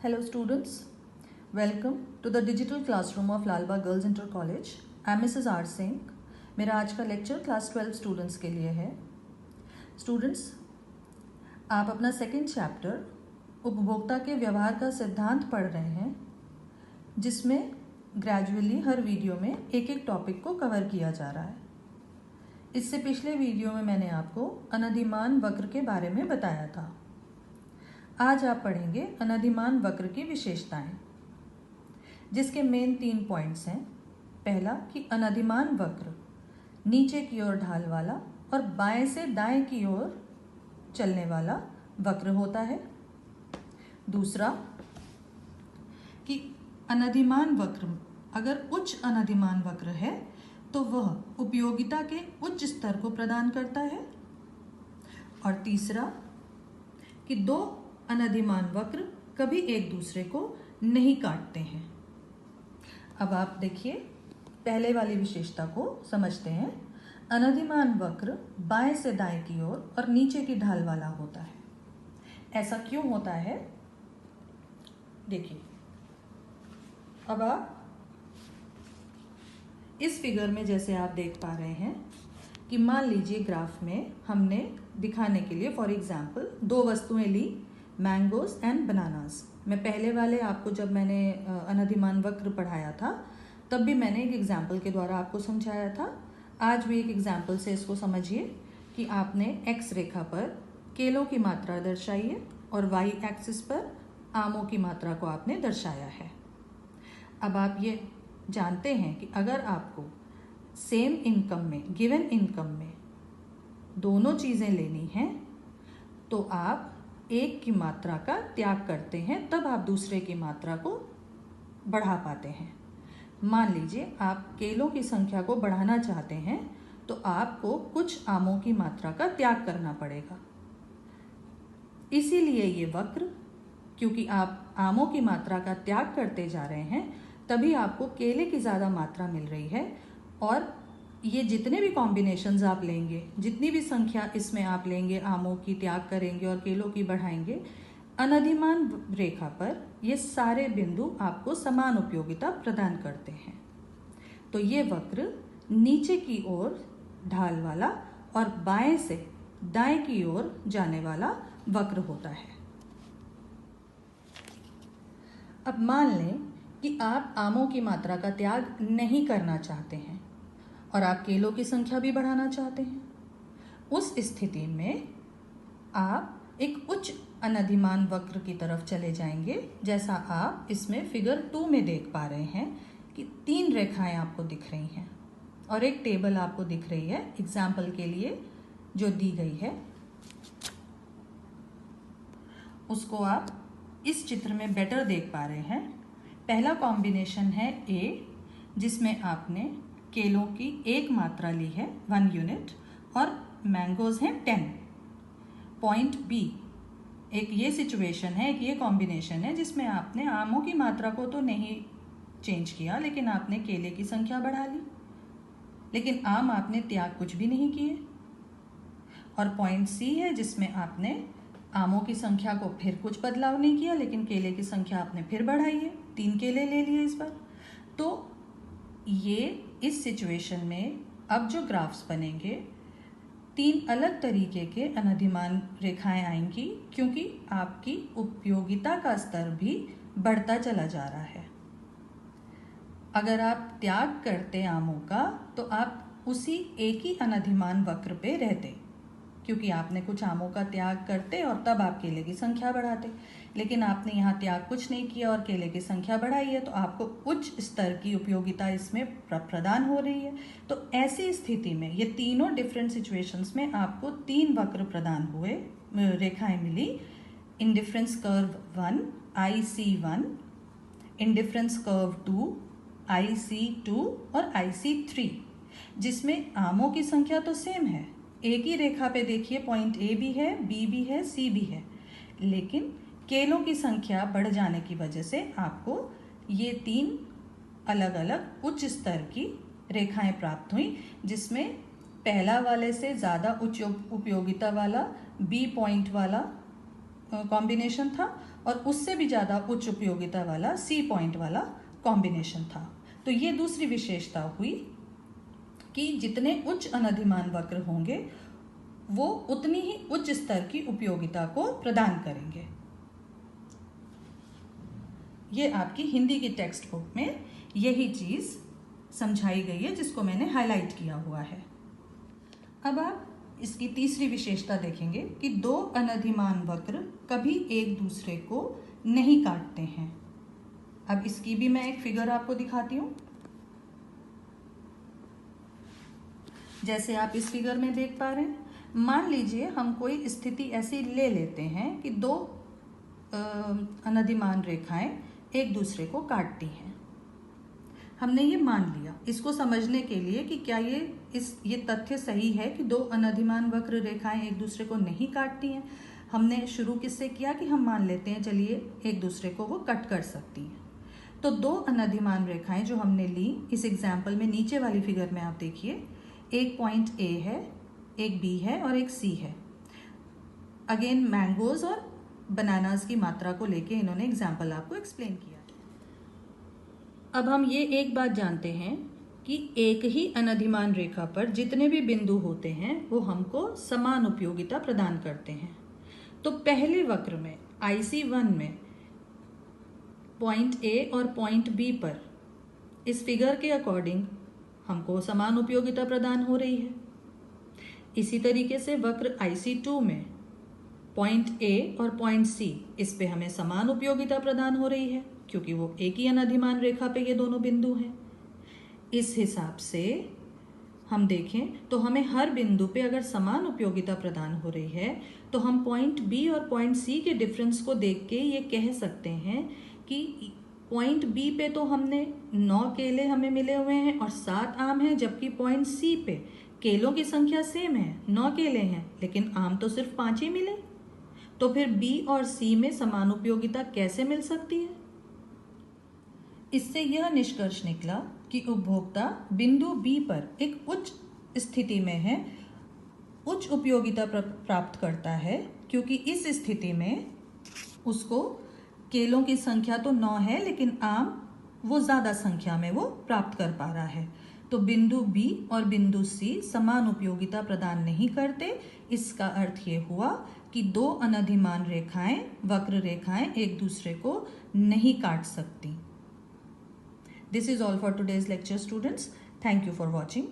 Hello students, welcome to the digital classroom of Lalba Girls Inter College. I am Mrs. R. Singh. मेरा आज का lecture class 12 students के लिए है. Students, आप अपना सेकेंड चैप्टर उपभोक्ता के व्यवहार का सिद्धांत पढ़ रहे हैं, जिसमें ग्रेजुअली हर वीडियो में एक एक टॉपिक को कवर किया जा रहा है. इससे पिछले वीडियो में मैंने आपको अनधिमान वक्र के बारे में बताया था. आज आप पढ़ेंगे अनधिमान वक्र की विशेषताएं, जिसके मेन 3 पॉइंट्स हैं. पहला कि अनधिमान वक्र नीचे की ओर ढाल वाला और बाएं से दाएं की ओर चलने वाला वक्र होता है. दूसरा कि अनधिमान वक्र अगर उच्च अनधिमान वक्र है तो वह उपयोगिता के उच्च स्तर को प्रदान करता है. और तीसरा कि दो अनधिमान वक्र कभी एक दूसरे को नहीं काटते हैं. अब आप देखिए, पहले वाली विशेषता को समझते हैं. अनधिमान वक्र बाएं से दाएं की ओर और नीचे की ढाल वाला होता है. ऐसा क्यों होता है? देखिए, अब आप इस फिगर में जैसे आप देख पा रहे हैं कि मान लीजिए ग्राफ में हमने दिखाने के लिए फॉर एग्जाम्पल 2 वस्तुएं ली, मैंगोज एंड बनानास. मैं पहले वाले आपको जब मैंने अनधिमान वक्र पढ़ाया था तब भी मैंने एक एग्जाम्पल के द्वारा आपको समझाया था. आज भी एक एग्जाम्पल से इसको समझिए कि आपने एक्स रेखा पर केलों की मात्रा दर्शाई है और वाई एक्सिस पर आमों की मात्रा को आपने दर्शाया है. अब आप ये जानते हैं कि अगर आपको सेम इनकम में, गिवन इनकम में दोनों चीज़ें लेनी हैं तो आप एक की मात्रा का त्याग करते हैं, तब आप दूसरे की मात्रा को बढ़ा पाते हैं. मान लीजिए आप केलों की संख्या को बढ़ाना चाहते हैं तो आपको कुछ आमों की मात्रा का त्याग करना पड़ेगा. इसीलिए ये वक्र, क्योंकि आप आमों की मात्रा का त्याग करते जा रहे हैं, तभी आपको केले की ज़्यादा मात्रा मिल रही है. और ये जितने भी कॉम्बिनेशंस आप लेंगे, जितनी भी संख्या इसमें आप लेंगे, आमों की त्याग करेंगे और केलों की बढ़ाएंगे, अनधिमान रेखा पर ये सारे बिंदु आपको समान उपयोगिता प्रदान करते हैं. तो ये वक्र नीचे की ओर ढाल वाला और बाएं से दाएं की ओर जाने वाला वक्र होता है. अब मान लें कि आप आमों की मात्रा का त्याग नहीं करना चाहते हैं और आप केलों की संख्या भी बढ़ाना चाहते हैं. उस स्थिति में आप एक उच्च अनधिमान वक्र की तरफ चले जाएंगे. जैसा आप इसमें फिगर 2 में देख पा रहे हैं कि 3 रेखाएं आपको दिख रही हैं और एक टेबल आपको दिख रही है एग्जाम्पल के लिए जो दी गई है. उसको आप इस चित्र में बेटर देख पा रहे हैं. पहला कॉम्बिनेशन है ए, जिसमें आपने केलों की 1 मात्रा ली है 1 यूनिट और मैंगोज हैं 10. पॉइंट बी एक ये सिचुएशन है, एक ये कॉम्बिनेशन है जिसमें आपने आमों की मात्रा को तो नहीं चेंज किया, लेकिन आपने केले की संख्या बढ़ा ली, लेकिन आम आपने त्याग कुछ भी नहीं किए. और पॉइंट सी है जिसमें आपने आमों की संख्या को फिर कुछ बदलाव नहीं किया, लेकिन केले की संख्या आपने फिर बढ़ाई है, 3 केले ले लिए इस बार. तो ये इस सिचुएशन में अब जो ग्राफ्स बनेंगे 3 अलग तरीके के अनधिमान रेखाएं आएंगी, क्योंकि आपकी उपयोगिता का स्तर भी बढ़ता चला जा रहा है. अगर आप त्याग करते आमों का तो आप उसी एक ही अनधिमान वक्र पे रहते, क्योंकि आपने कुछ आमों का त्याग करते और तब आप केले की संख्या बढ़ाते. लेकिन आपने यहाँ त्याग कुछ नहीं किया और केले की संख्या बढ़ाई है, तो आपको उच्च स्तर की उपयोगिता इसमें प्रदान हो रही है. तो ऐसी स्थिति में ये तीनों डिफरेंट सिचुएशंस में आपको 3 वक्र प्रदान हुए, रेखाएं मिली. Indifference curve 1 IC1, indifference curve 2 IC2 और IC3, जिसमें आमों की संख्या तो सेम है. एक ही रेखा पे देखिए, पॉइंट ए भी है, बी भी है, सी भी है, लेकिन केलों की संख्या बढ़ जाने की वजह से आपको ये 3 अलग अलग उच्च स्तर की रेखाएं प्राप्त हुई, जिसमें पहला वाले से ज़्यादा उच्च उपयोगिता वाला बी पॉइंट वाला कॉम्बिनेशन था और उससे भी ज़्यादा उच्च उपयोगिता वाला सी पॉइंट वाला कॉम्बिनेशन था। तो ये दूसरी विशेषता हुई कि जितने उच्च अनधिमान वक्र होंगे वो उतनी ही उच्च स्तर की उपयोगिता को प्रदान करेंगे। ये आपकी हिंदी की टेक्स्ट बुक में यही चीज़ समझाई गई है जिसको मैंने हाईलाइट किया हुआ है। अब आप इसकी तीसरी विशेषता देखेंगे कि दो अनधिमान वक्र कभी एक दूसरे को नहीं काटते हैं। अब इसकी भी मैं एक फिगर आपको दिखाती हूँ। जैसे आप इस फिगर में देख पा रहे हैं, मान लीजिए हम कोई स्थिति ऐसी ले लेते हैं कि दो अनधिमान रेखाएं एक दूसरे को काटती हैं। हमने ये मान लिया। इसको समझने के लिए कि क्या ये तथ्य सही है कि दो अनधिमान वक्र रेखाएं एक दूसरे को नहीं काटती हैं, हमने शुरू किससे किया कि हम मान लेते हैं चलिए एक दूसरे को वो कट कर सकती हैं। तो दो अनधिमान रेखाएं जो हमने ली इस एग्जाम्पल में, नीचे वाली फिगर में आप देखिए, एक पॉइंट ए है, एक बी है और एक सी है। अगेन मैंगोज और बनानास की मात्रा को लेके इन्होंने एग्जाम्पल आपको एक्सप्लेन किया। अब हम ये एक बात जानते हैं कि एक ही अनधिमान रेखा पर जितने भी बिंदु होते हैं वो हमको समान उपयोगिता प्रदान करते हैं। तो पहले वक्र में IC1 में पॉइंट ए और पॉइंट बी पर इस फिगर के अकॉर्डिंग हमको समान उपयोगिता प्रदान हो रही है। इसी तरीके से वक्र IC2 में पॉइंट ए और पॉइंट सी, इस पे हमें समान उपयोगिता प्रदान हो रही है क्योंकि वो एक ही अनधिमान रेखा पे ये दोनों बिंदु हैं। इस हिसाब से हम देखें तो हमें हर बिंदु पे अगर समान उपयोगिता प्रदान हो रही है तो हम पॉइंट बी और पॉइंट सी के डिफरेंस को देख के ये कह सकते हैं कि पॉइंट बी पे तो हमने 9 केले हमें मिले हुए हैं और 7 आम हैं, जबकि पॉइंट सी पे केलों की संख्या सेम है, 9 केले हैं, लेकिन आम तो सिर्फ 5 ही मिले। तो फिर बी और सी में समान उपयोगिता कैसे मिल सकती है? इससे यह निष्कर्ष निकला कि उपभोक्ता बिंदु बी पर एक उच्च स्थिति में है, उच्च उपयोगिता प्राप्त करता है क्योंकि इस स्थिति में उसको केलों की संख्या तो 9 है लेकिन आम वो ज़्यादा संख्या में वो प्राप्त कर पा रहा है। तो बिंदु बी और बिंदु सी समान उपयोगिता प्रदान नहीं करते। इसका अर्थ ये हुआ कि दो अनधिमान रेखाएं, वक्र रेखाएं एक दूसरे को नहीं काट सकती। This is all for today's lecture, students. Thank you for watching.